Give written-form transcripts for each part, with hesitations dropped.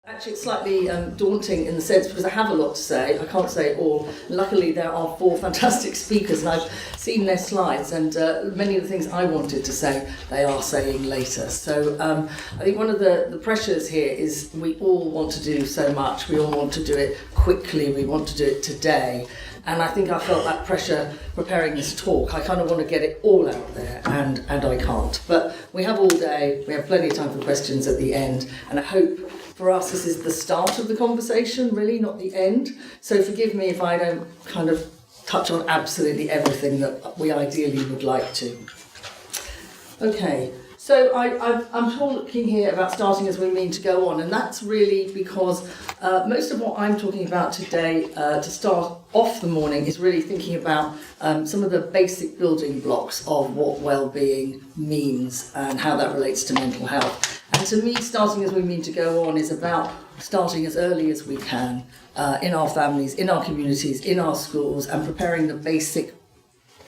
Actually, it's slightly daunting in the sense because I have a lot to say. I can't say it all. Luckily, there are 4 fantastic speakers, and I've seen their slides, and many of the things I wanted to say, they are saying later. So I think one of the pressures here is we all want to do so much. We all want to do it quickly. We want to do it today. And I think I felt that pressure preparing this talk. I kind of want to get it all out there, and I can't. But we have all day. We have plenty of time for questions at the end, and I hope for us, this is the start of the conversation, really, not the end. So forgive me if I don't kind of touch on absolutely everything that we ideally would like to. Okay, so I'm talking here about starting as we mean to go on, and that's really because most of what I'm talking about today to start off the morning is really thinking about some of the basic building blocks of what well-being means and how that relates to mental health. And to me, starting as we mean to go on is about starting as early as we can in our families, in our communities, in our schools, and preparing the basic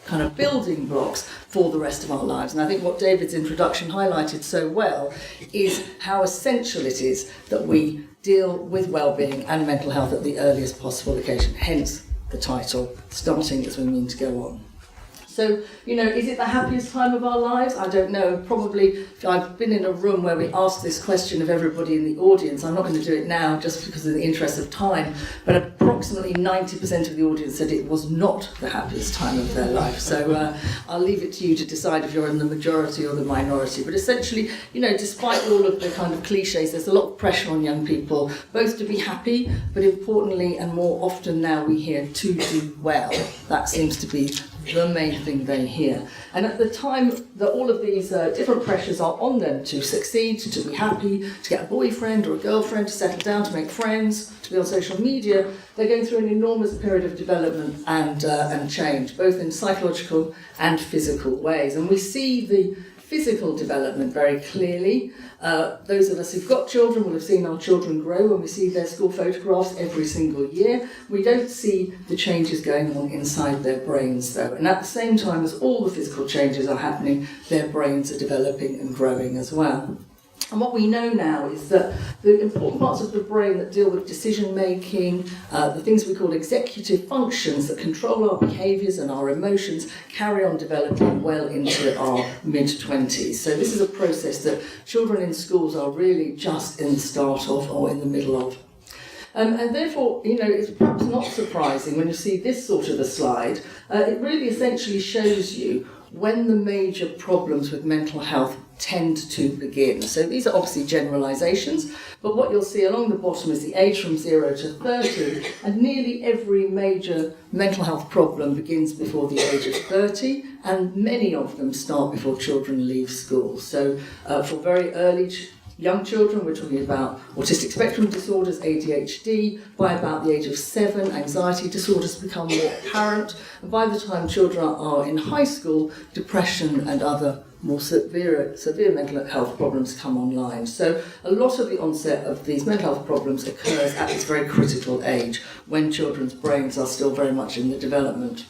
kind of building blocks for the rest of our lives. And I think what David's introduction highlighted so well is how essential it is that we deal with well-being and mental health at the earliest possible occasion, hence the title, Starting as we mean to go on. So, you know, is it the happiest time of our lives? I don't know. Probably, I've been in a room where we asked this question of everybody in the audience. I'm not going to do it now just because of the interest of time, but approximately 90% of the audience said it was not the happiest time of their life. So I'll leave it to you to decide if you're in the majority or the minority. But essentially, you know, despite all of the kind of cliches, there's a lot of pressure on young people, both to be happy, but importantly, and more often now we hear to do well. That seems to be the main thing they hear. And at the time that all of these different pressures are on them to succeed, to be happy, to get a boyfriend or a girlfriend, to settle down, to make friends, to be on social media, they're going through an enormous period of development and change, both in psychological and physical ways. And we see the physical development very clearly. Those of us who've got children will have seen our children grow when we see their school photographs every single year. We don't see the changes going on inside their brains though. And at the same time as all the physical changes are happening, their brains are developing and growing as well. And what we know now is that the important parts of the brain that deal with decision making, the things we call executive functions that control our behaviours and our emotions, carry on developing well into our mid-20s. So this is a process that children in schools are really just in the start of or in the middle of. And therefore, you know, it's perhaps not surprising when you see this sort of a slide. It really essentially shows you when the major problems with mental health tend to begin. So these are obviously generalisations, but what you'll see along the bottom is the age from 0 to 30, and nearly every major mental health problem begins before the age of 30, and many of them start before children leave school. So for very early young children, we're talking about autistic spectrum disorders, ADHD. By about the age of 7, anxiety disorders become more apparent. And by the time children are in high school, depression and other more severe mental health problems come online. So a lot of the onset of these mental health problems occurs at this very critical age when children's brains are still very much in the development.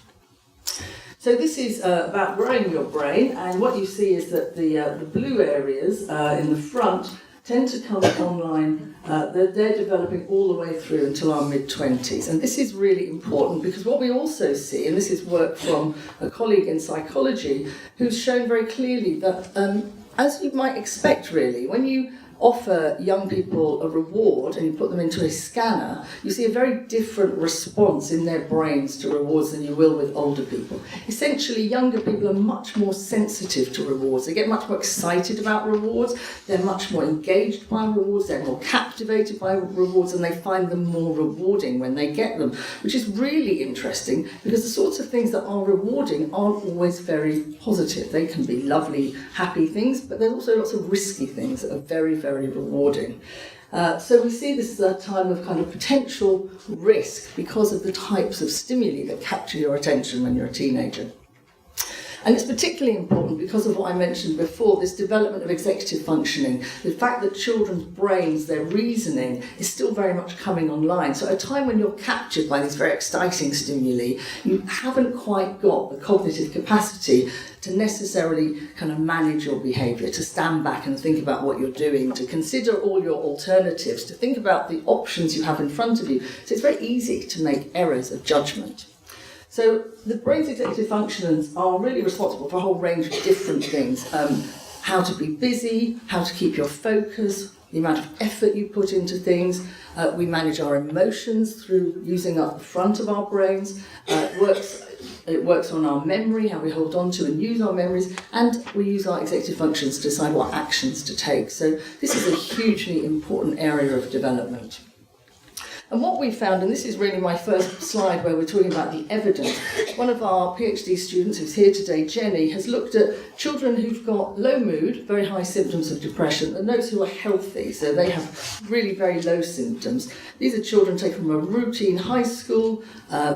So this is about growing your brain, and what you see is that the blue areas in the front tend to come online, they're developing all the way through until our mid-20s. And this is really important because what we also see, and this is work from a colleague in psychology, who's shown very clearly that, as you might expect really, when you offer young people a reward and you put them into a scanner, you see a very different response in their brains to rewards than you will with older people. Essentially, younger people are much more sensitive to rewards. They get much more excited about rewards, they're much more engaged by rewards, they're more captivated by rewards, and they find them more rewarding when they get them, which is really interesting because the sorts of things that are rewarding aren't always very positive. They can be lovely, happy things, but there's also lots of risky things that are very, very rewarding. So we see this as a time of kind of potential risk because of the types of stimuli that capture your attention when you're a teenager. And it's particularly important because of what I mentioned before, this development of executive functioning, the fact that children's brains, their reasoning, is still very much coming online. So at a time when you're captured by these very exciting stimuli, you haven't quite got the cognitive capacity to necessarily kind of manage your behaviour, to stand back and think about what you're doing, to consider all your alternatives, to think about the options you have in front of you. So it's very easy to make errors of judgment. So the brain's executive functions are really responsible for a whole range of different things. How to be busy, how to keep your focus, the amount of effort you put into things. We manage our emotions through using up the front of our brains. It works on our memory, how we hold on to and use our memories, and we use our executive functions to decide what actions to take. So this is a hugely important area of development. And what we found, and this is really my first slide where we're talking about the evidence, one of our PhD students who's here today, Jenny, has looked at children who've got low mood, very high symptoms of depression, and those who are healthy, so they have really very low symptoms. These are children taken from a routine high school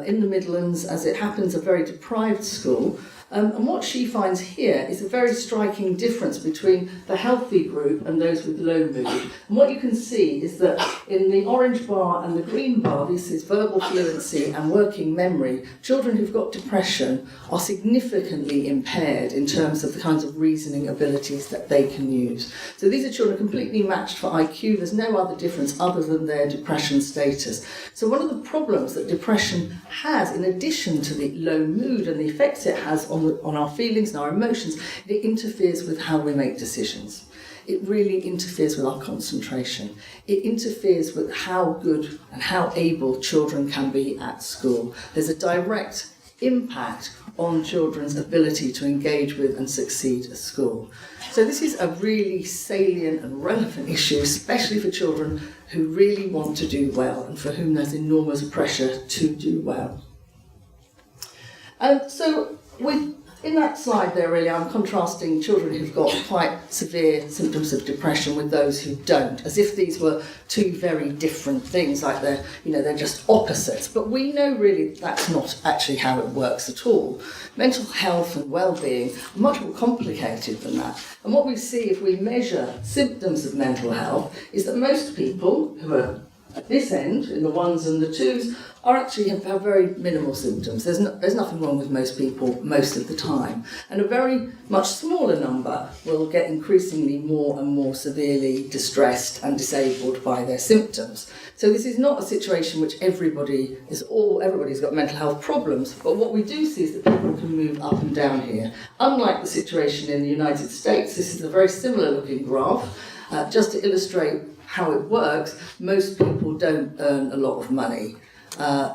in the Midlands, as it happens, a very deprived school. And what she finds here is a very striking difference between the healthy group and those with low mood. And what you can see is that in the orange bar and the green bar, this is verbal fluency and working memory, children who've got depression are significantly impaired in terms of the kinds of reasoning abilities that they can use. So these are children completely matched for IQ. There's no other difference other than their depression status. So one of the problems that depression has, in addition to the low mood and the effects it has on our feelings and our emotions, it interferes with how we make decisions. It really interferes with our concentration. It interferes with how good and how able children can be at school. There's a direct impact on children's ability to engage with and succeed at school. So this is a really salient and relevant issue, especially for children who really want to do well and for whom there's enormous pressure to do well. And so in that slide there, really, I'm contrasting children who've got quite severe symptoms of depression with those who don't, as if these were two very different things, like they're just opposites. But we know really that's not actually how it works at all. Mental health and well-being are much more complicated than that. And what we see if we measure symptoms of mental health is that most people who are at this end, in the ones and the twos, are actually have very minimal symptoms. There's nothing wrong with most people most of the time. And a very much smaller number will get increasingly more and more severely distressed and disabled by their symptoms. So this is not a situation which everybody's got mental health problems, but what we do see is that people can move up and down here. Unlike the situation in the United States, this is a very similar looking graph. Just to illustrate how it works, most people don't earn a lot of money.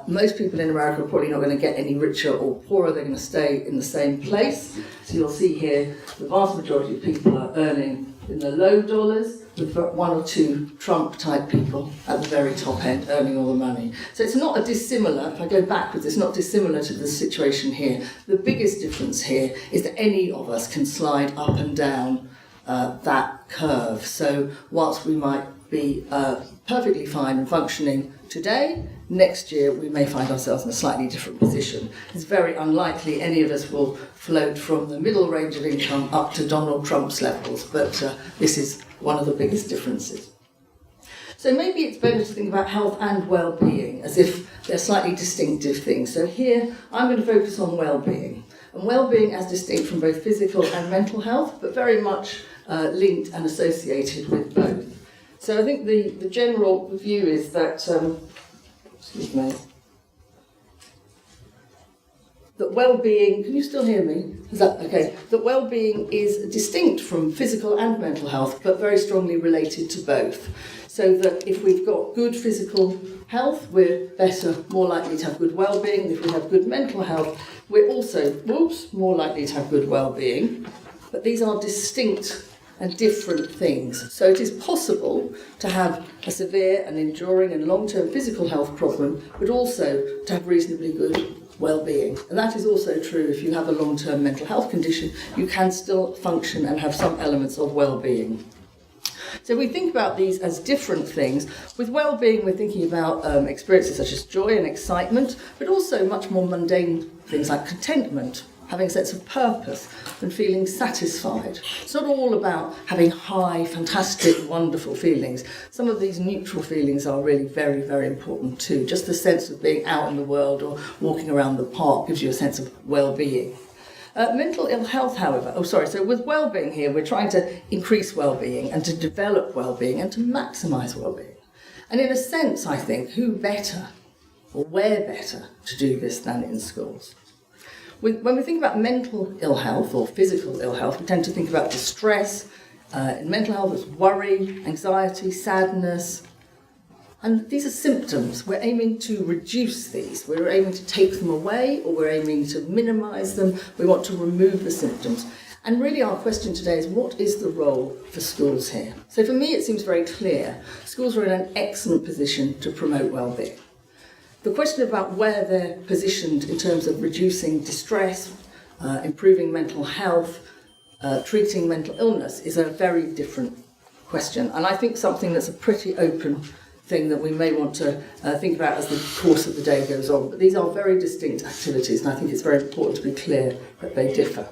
Most people in America are probably not going to get any richer or poorer. They're going to stay in the same place. So you'll see here the vast majority of people are earning in the low dollars, with one or two Trump-type people at the very top end earning all the money. So it's not a dissimilar, if I go backwards, it's not dissimilar to the situation here. The biggest difference here is that any of us can slide up and down that curve. So whilst we might be perfectly fine and functioning today, next year we may find ourselves in a slightly different position. It's very unlikely any of us will float from the middle range of income up to Donald Trump's levels, but this is one of the biggest differences. So maybe it's better to think about health and well-being as if they're slightly distinctive things. So here I'm going to focus on well-being. And well-being as distinct from both physical and mental health, but very much linked and associated with both. So I think the general view is that, that well-being, can you still hear me? Is that okay? That well-being is distinct from physical and mental health, but very strongly related to both. So that if we've got good physical health, we're more likely to have good well-being. And if we have good mental health, we're also, more likely to have good well-being. But these are distinct and different things. So it is possible to have a severe and enduring and long-term physical health problem, but also to have reasonably good well-being. And that is also true if you have a long-term mental health condition, you can still function and have some elements of well-being. So we think about these as different things. With well-being, we're thinking about experiences such as joy and excitement, but also much more mundane things like contentment, having a sense of purpose and feeling satisfied. It's not all about having high, fantastic, wonderful feelings. Some of these neutral feelings are really very, very important too. Just the sense of being out in the world or walking around the park gives you a sense of well-being. Mental ill health, however, so with well-being here, we're trying to increase well-being and to develop well-being and to maximise well-being. And in a sense, I think, who better or where better to do this than in schools? When we think about mental ill health or physical ill health, we tend to think about distress. In mental health, it's worry, anxiety, sadness. And these are symptoms. We're aiming to reduce these. We're aiming to take them away, or we're aiming to minimise them. We want to remove the symptoms. And really our question today is, what is the role for schools here? So for me, it seems very clear. Schools are in an excellent position to promote well-being. The question about where they're positioned in terms of reducing distress, improving mental health, treating mental illness is a very different question. And I think something that's a pretty open thing that we may want to think about as the course of the day goes on. But these are very distinct activities, and I think it's very important to be clear that they differ.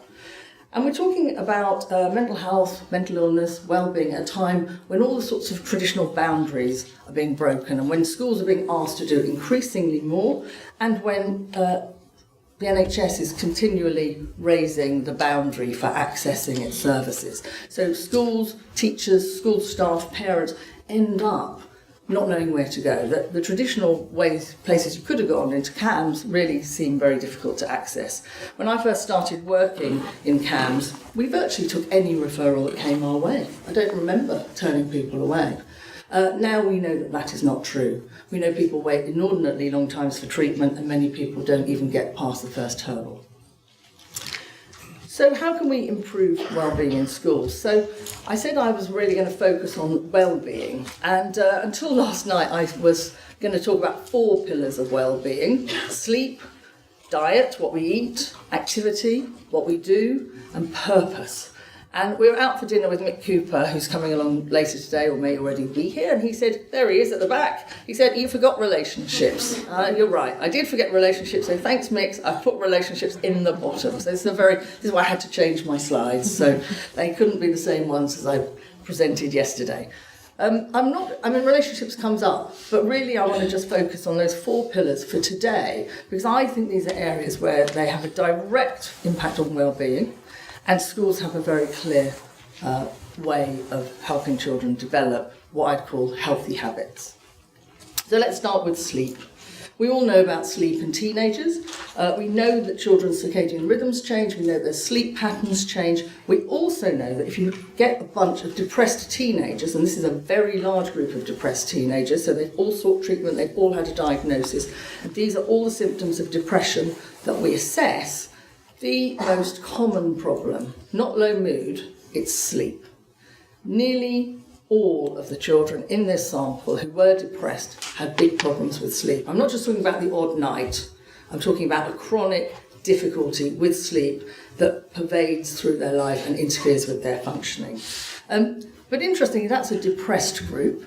And we're talking about mental health, mental illness, well-being at a time when all the sorts of traditional boundaries are being broken and when schools are being asked to do increasingly more, and when the NHS is continually raising the boundary for accessing its services. So schools, teachers, school staff, parents end up not knowing where to go. The traditional places you could have gone into CAMS really seem very difficult to access. When I first started working in CAMS, we virtually took any referral that came our way. I don't remember turning people away. Now we know that that is not true. We know people wait inordinately long times for treatment, and many people don't even get past the first hurdle. So how can we improve well-being in schools? So I said I was really going to focus on well-being, and until last night I was going to talk about 4 pillars of well-being: sleep, diet, what we eat, activity, what we do, and purpose. And we were out for dinner with Mick Cooper, who's coming along later today, or may already be here, and he said, there he is at the back, he said, you forgot relationships. You're right, I did forget relationships, so thanks Mick, I put relationships in the bottom. So this is why I had to change my slides, so they couldn't be the same ones as I presented yesterday. Relationships comes up, but really I want to just focus on those 4 pillars for today, because I think these are areas where they have a direct impact on well-being, and schools have a very clear way of helping children develop what I'd call healthy habits. So let's start with sleep. We all know about sleep in teenagers. We know that children's circadian rhythms change. We know their sleep patterns change. We also know that if you get a bunch of depressed teenagers, and this is a very large group of depressed teenagers, so they've all sought treatment, they've all had a diagnosis, and these are all the symptoms of depression that we assess. The most common problem, not low mood, it's sleep. Nearly all of the children in this sample who were depressed had big problems with sleep. I'm not just talking about the odd night, I'm talking about a chronic difficulty with sleep that pervades through their life and interferes with their functioning. But interestingly, that's a depressed group.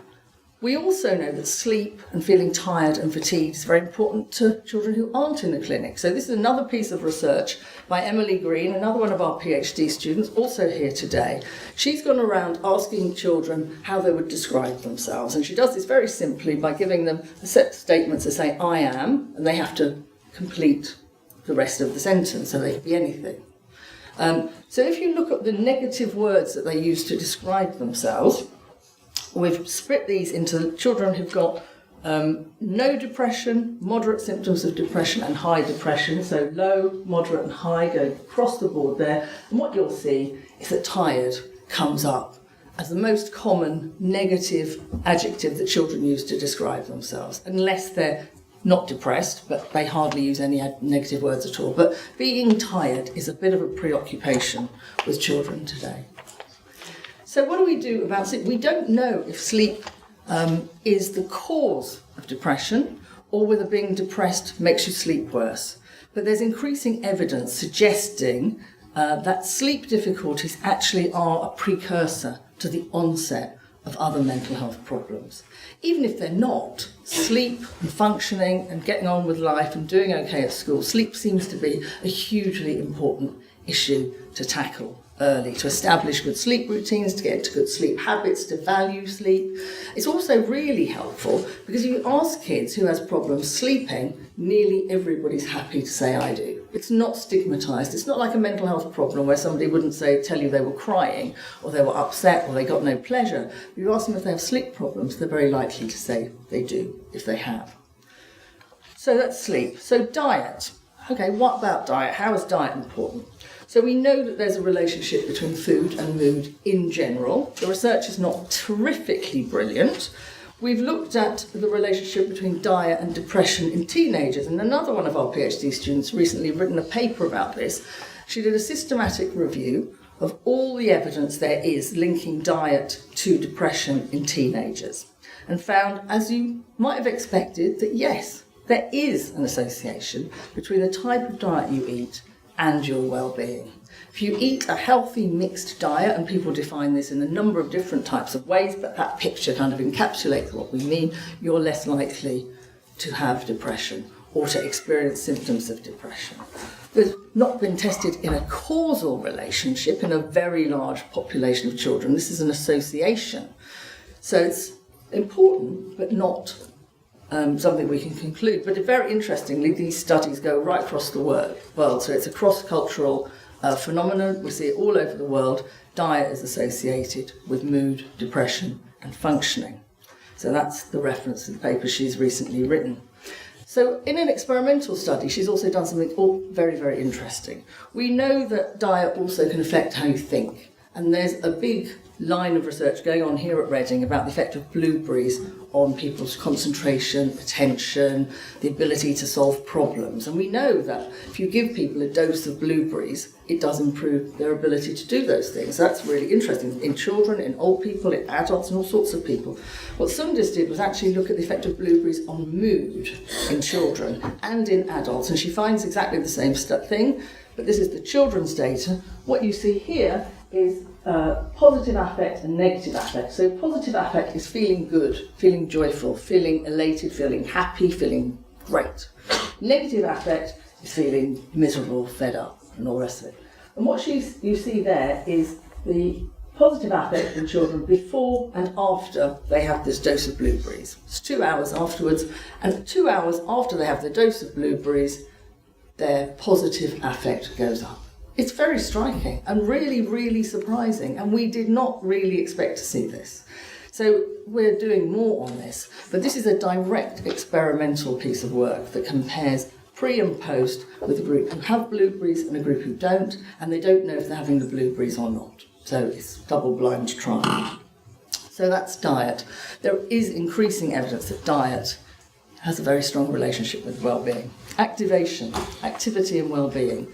We also know that sleep and feeling tired and fatigued is very important to children who aren't in the clinic. So this is another piece of research by Emily Green, another one of our PhD students, also here today. She's gone around asking children how they would describe themselves. And she does this very simply by giving them a set of statements that say, I am, and they have to complete the rest of the sentence, so they can be anything. So if you look at the negative words that they use to describe themselves, we've split these into children who've got no depression, moderate symptoms of depression, and high depression. So low, moderate, and high go across the board there. And what you'll see is that tired comes up as the most common negative adjective that children use to describe themselves, unless they're not depressed, but they hardly use any negative words at all. But being tired is a bit of a preoccupation with children today. So what do we do about sleep? We don't know if sleep is the cause of depression or whether being depressed makes you sleep worse. But there's increasing evidence suggesting that sleep difficulties actually are a precursor to the onset of other mental health problems. Even if they're not, sleep and functioning and getting on with life and doing okay at school, sleep seems to be a hugely important issue to tackle early, to establish good sleep routines, to get into good sleep habits, to value sleep. It's also really helpful because if you ask kids who has problems sleeping, nearly everybody's happy to say I do. It's not stigmatised. It's not like a mental health problem where somebody wouldn't tell you they were crying or they were upset or they got no pleasure. If you ask them if they have sleep problems, they're very likely to say they do if they have. So that's sleep. So diet. Okay, what about diet? How is diet important? So we know that there's a relationship between food and mood in general. The research is not terrifically brilliant. We've looked at the relationship between diet and depression in teenagers, and another one of our PhD students recently written a paper about this. She did a systematic review of all the evidence there is linking diet to depression in teenagers, and found, as you might have expected, that yes, there is an association between the type of diet you eat and your well-being. If you eat a healthy mixed diet, and people define this in a number of different types of ways, but that picture kind of encapsulates what we mean, you're less likely to have depression or to experience symptoms of depression. There's not been tested in a causal relationship in a very large population of children. This is an association. So it's important, but not something we can conclude. But very interestingly, these studies go right across the world. So it's a cross-cultural phenomenon. We see it all over the world. Diet is associated with mood, depression, and functioning. So that's the reference to the paper she's recently written. So in an experimental study, she's also done something very, very interesting. We know that diet also can affect how you think. And there's a big line of research going on here at Reading about the effect of blueberries on people's concentration, attention, the ability to solve problems. And we know that if you give people a dose of blueberries, it does improve their ability to do those things. So that's really interesting in children, in old people, in adults, and all sorts of people. What Sundis did was actually look at the effect of blueberries on mood in children and in adults. And she finds exactly the same thing, but this is the children's data. What you see here is positive affect and negative affect. So positive affect is feeling good, feeling joyful, feeling elated, feeling happy, feeling great. Negative affect is feeling miserable, fed up, and all the rest of it. And what you see there is the positive affect in children before and after they have this dose of blueberries. It's 2 hours afterwards, and 2 hours after they have the dose of blueberries, their positive affect goes up. It's very striking and really, really surprising, and we did not really expect to see this. So we're doing more on this, but this is a direct experimental piece of work that compares pre and post with a group who have blueberries and a group who don't, and they don't know if they're having the blueberries or not. So it's double-blind trial. So that's diet. There is increasing evidence that diet has a very strong relationship with well-being. Activation, activity and well-being.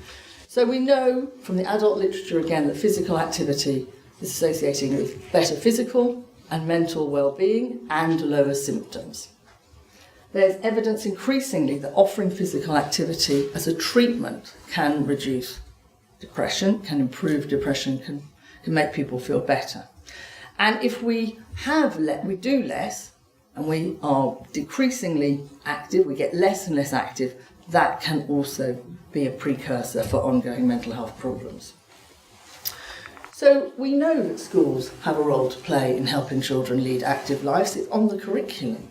So we know from the adult literature again that physical activity is associated with better physical and mental well-being and lower symptoms. There's evidence increasingly that offering physical activity as a treatment can reduce depression, can improve depression, can make people feel better. And if we do less and we are decreasingly active, we get less and less active, that can also be a precursor for ongoing mental health problems. So we know that schools have a role to play in helping children lead active lives. It's on the curriculum.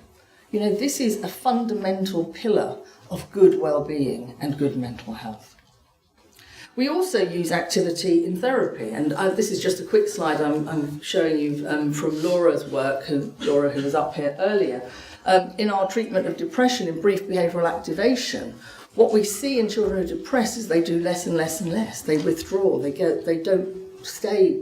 You know, this is a fundamental pillar of good well-being and good mental health. We also use activity in therapy, and this is just a quick slide I'm showing you from Laura's work, Laura who was up here earlier. In our treatment of depression in brief behavioural activation, what we see in children who are depressed is they do less and less and less. They withdraw, they don't stay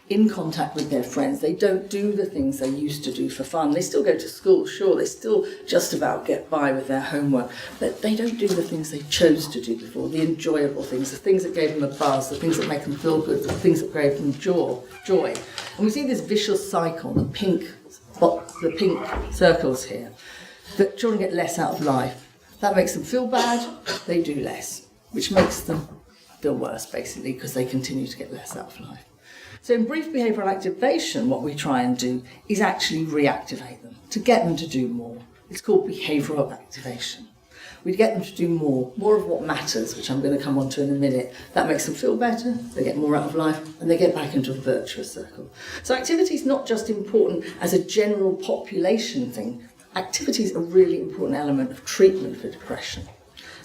in contact with their friends, they don't do the things they used to do for fun. They still go to school, sure, they still just about get by with their homework, but they don't do the things they chose to do before, the enjoyable things, the things that gave them a buzz, the things that make them feel good, the things that gave them joy. And we see this vicious cycle, the pink circles here, that children get less out of life. That makes them feel bad, they do less, which makes them feel worse, basically, because they continue to get less out of life. So in brief behavioural activation, what we try and do is actually reactivate them, to get them to do more. It's called behavioural activation. We get them to do more of what matters, which I'm going to come on to in a minute. That makes them feel better, they get more out of life, and they get back into a virtuous circle. So activity is not just important as a general population thing. Activity is a really important element of treatment for depression.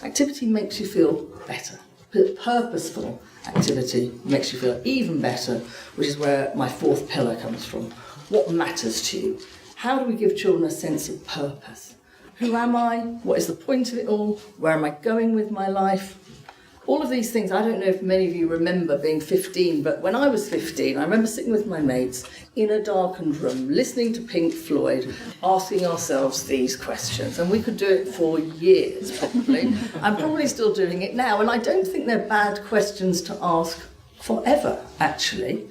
Activity makes you feel better. Purposeful activity makes you feel even better, which is where my fourth pillar comes from. What matters to you? How do we give children a sense of purpose? Who am I? What is the point of it all? Where am I going with my life? All of these things, I don't know if many of you remember being 15, but when I was 15, I remember sitting with my mates in a darkened room, listening to Pink Floyd, asking ourselves these questions. And we could do it for years, probably. I'm probably still doing it now, and I don't think they're bad questions to ask forever, actually.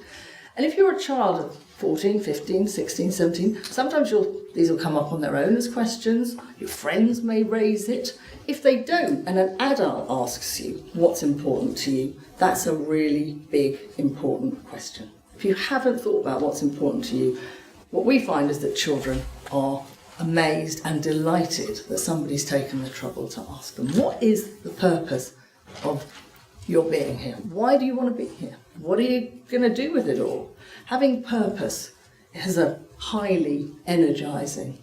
And if you're a child of 14, 15, 16, 17, sometimes these will come up on their own as questions. Your friends may raise it. If they don't, and an adult asks you what's important to you, that's a really big, important question. If you haven't thought about what's important to you, what we find is that children are amazed and delighted that somebody's taken the trouble to ask them, what is the purpose of your being here? Why do you want to be here? What are you going to do with it all? Having purpose has a highly energising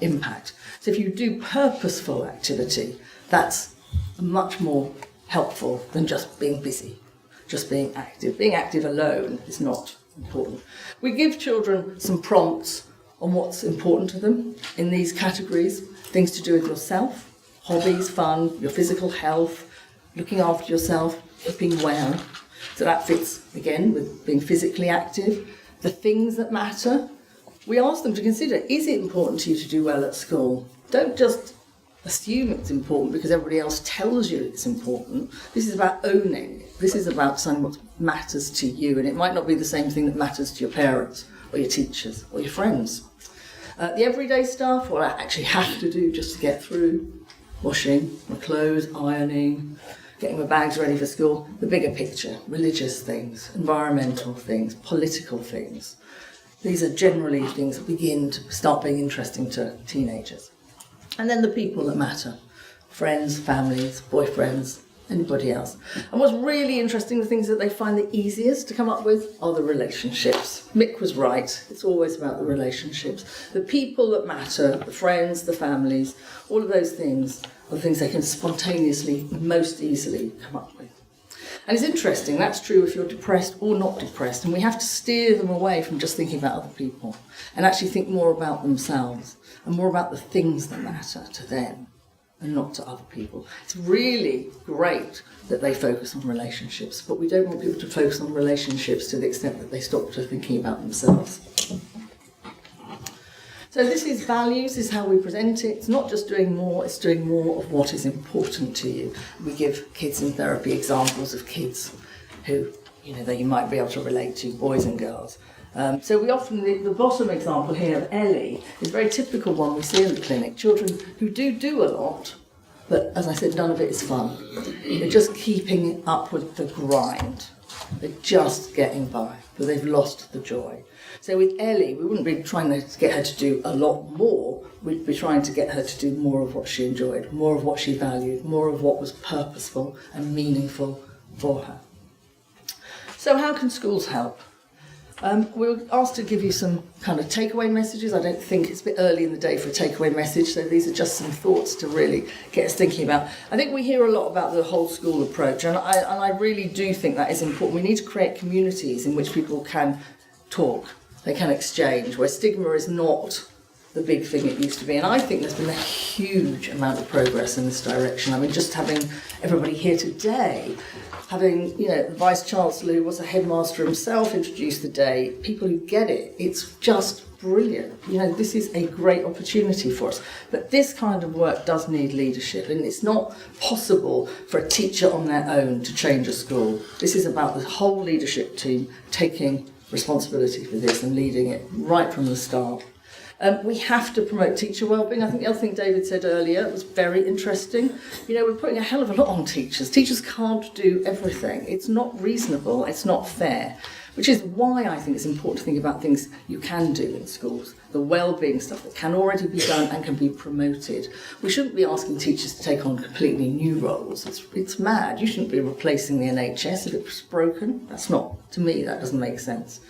impact. So if you do purposeful activity, that's much more helpful than just being busy, just being active. Being active alone is not important. We give children some prompts on what's important to them in these categories, things to do with yourself, hobbies, fun, your physical health, looking after yourself, keeping well. So that fits, again, with being physically active. The things that matter, we ask them to consider, is it important to you to do well at school? Don't just assume it's important because everybody else tells you it's important. This is about owning it. This is about saying what matters to you, and it might not be the same thing that matters to your parents or your teachers or your friends. The everyday stuff, what I actually have to do just to get through, washing my clothes, ironing, getting my bags ready for school, the bigger picture, religious things, environmental things, political things. These are generally things that begin to start being interesting to teenagers. And then the people that matter, friends, families, boyfriends, anybody else. And what's really interesting, the things that they find the easiest to come up with are the relationships. Mick was right, it's always about the relationships. The people that matter, the friends, the families, all of those things are the things they can spontaneously, most easily come up with. And it's interesting, that's true if you're depressed or not depressed, and we have to steer them away from just thinking about other people and actually think more about themselves and more about the things that matter to them and not to other people. It's really great that they focus on relationships, but we don't want people to focus on relationships to the extent that they stop to thinking about themselves. So this is values, is how we present it. It's not just doing more, it's doing more of what is important to you. We give kids in therapy examples of kids who, that you might be able to relate to, boys and girls. So we often, the bottom example here of Ellie is a very typical one we see in the clinic. Children who do a lot, but as I said, none of it is fun. They're just keeping up with the grind. They're just getting by, but they've lost the joy. So with Ellie, we wouldn't be trying to get her to do a lot more. We'd be trying to get her to do more of what she enjoyed, more of what she valued, more of what was purposeful and meaningful for her. So how can schools help? We were asked to give you some kind of takeaway messages. I don't think it's a bit early in the day for a takeaway message, so these are just some thoughts to really get us thinking about. I think we hear a lot about the whole school approach, and I really do think that is important. We need to create communities in which people can talk, they can exchange, where stigma is not the big thing it used to be. And I think there's been a huge amount of progress in this direction. I mean, just having everybody here today, having, the Vice-Chancellor who was a headmaster himself introduce the day, people who get it, it's just brilliant. This is a great opportunity for us. But this kind of work does need leadership, and it's not possible for a teacher on their own to change a school. This is about the whole leadership team taking responsibility for this and leading it right from the start. We have to promote teacher wellbeing. I think the other thing David said earlier was very interesting. We're putting a hell of a lot on teachers. Teachers can't do everything. It's not reasonable, it's not fair, which is why I think it's important to think about things you can do in schools, the wellbeing stuff that can already be done and can be promoted. We shouldn't be asking teachers to take on completely new roles. It's mad. You shouldn't be replacing the NHS if it's broken. To me, that doesn't make sense.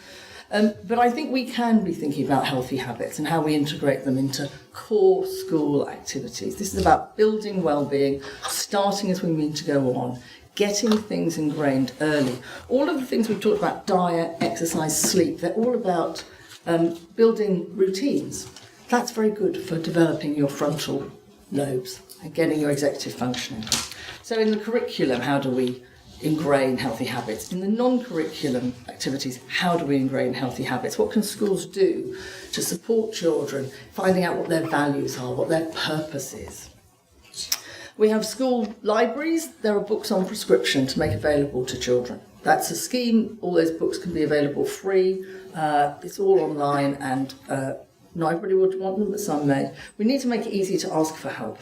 But I think we can be thinking about healthy habits and how we integrate them into core school activities. This is about building well-being, starting as we mean to go on, getting things ingrained early. All of the things we've talked about, diet, exercise, sleep, they're all about building routines. That's very good for developing your frontal lobes and getting your executive functioning. So in the curriculum, how do we ingrain healthy habits? In the non-curriculum activities, how do we ingrain healthy habits? What can schools do to support children, finding out what their values are, what their purpose is? We have school libraries. There are books on prescription to make available to children. That's a scheme. All those books can be available free. It's all online, and not everybody would want them, but some may. We need to make it easy to ask for help.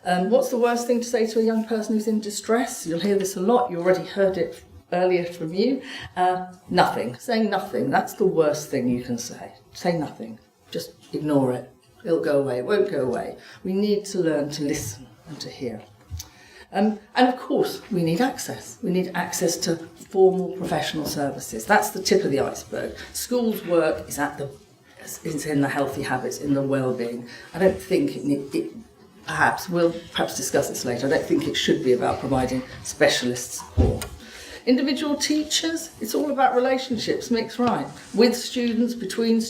What's the worst thing to say to a young person who's in distress? You'll hear this a lot. You already heard it earlier from you. Nothing. Saying nothing. That's the worst thing you can say. Say nothing. Just ignore it. It'll go away. It won't go away. We need to learn to listen and to hear. And of course, we need access. We need access to formal professional services. That's the tip of the iceberg. Schools' work is in the healthy habits, in the well-being. I don't think we'll perhaps discuss this later. I don't think it should be about providing specialist support. Individual teachers, it's all about relationships, mixed right, with students, between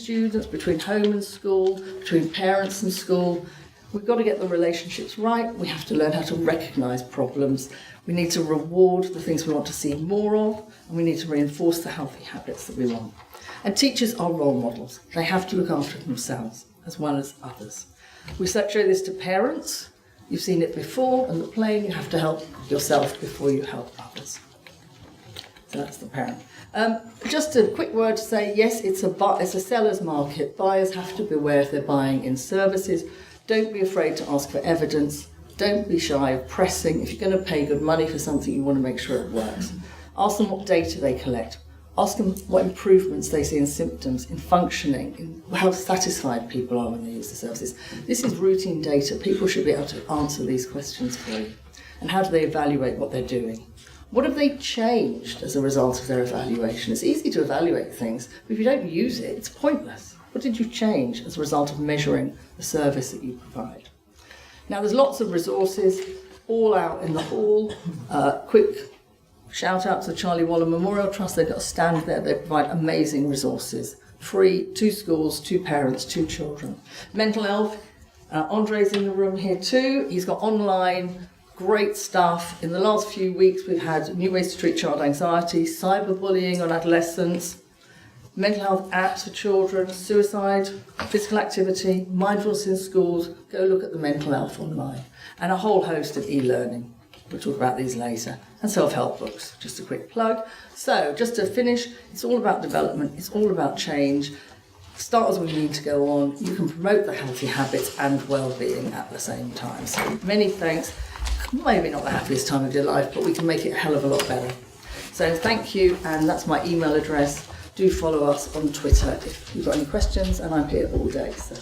home and school, between parents and school. We've got to get the relationships right. We have to learn how to recognise problems. We need to reward the things we want to see more of, and we need to reinforce the healthy habits that we want. And teachers are role models. They have to look after themselves as well as others. We show this to parents. You've seen it before on the plane. You have to help yourself before you help others. So that's the parent. Just a quick word to say, yes, it's a seller's market. Buyers have to beware if they're buying in services. Don't be afraid to ask for evidence. Don't be shy of pressing. If you're going to pay good money for something, you want to make sure it works. Ask them what data they collect. Ask them what improvements they see in symptoms, in functioning, in how satisfied people are when they use the services. This is routine data. People should be able to answer these questions for you. And how do they evaluate what they're doing? What have they changed as a result of their evaluation? It's easy to evaluate things, but if you don't use it, it's pointless. What did you change as a result of measuring the service that you provide? Now, there's lots of resources all out in the hall. Quick shout out to the Charlie Waller Memorial Trust. They've got a stand there. They provide amazing resources. Free to schools, to parents, to children. Mental health. Andre's in the room here too. He's got online great stuff. In the last few weeks, we've had new ways to treat child anxiety, cyberbullying on adolescents, mental health apps for children, suicide, physical activity, mindfulness in schools. Go look at the mental health online. And a whole host of e-learning. We'll talk about these later. And self-help books, just a quick plug. So, just to finish, it's all about development, it's all about change. Start as we need to go on. You can promote the healthy habits and well-being at the same time. So, many thanks. Maybe not the happiest time of your life, but we can make it a hell of a lot better. So, thank you, and that's my email address. Do follow us on Twitter if you've got any questions, and I'm here all day. So.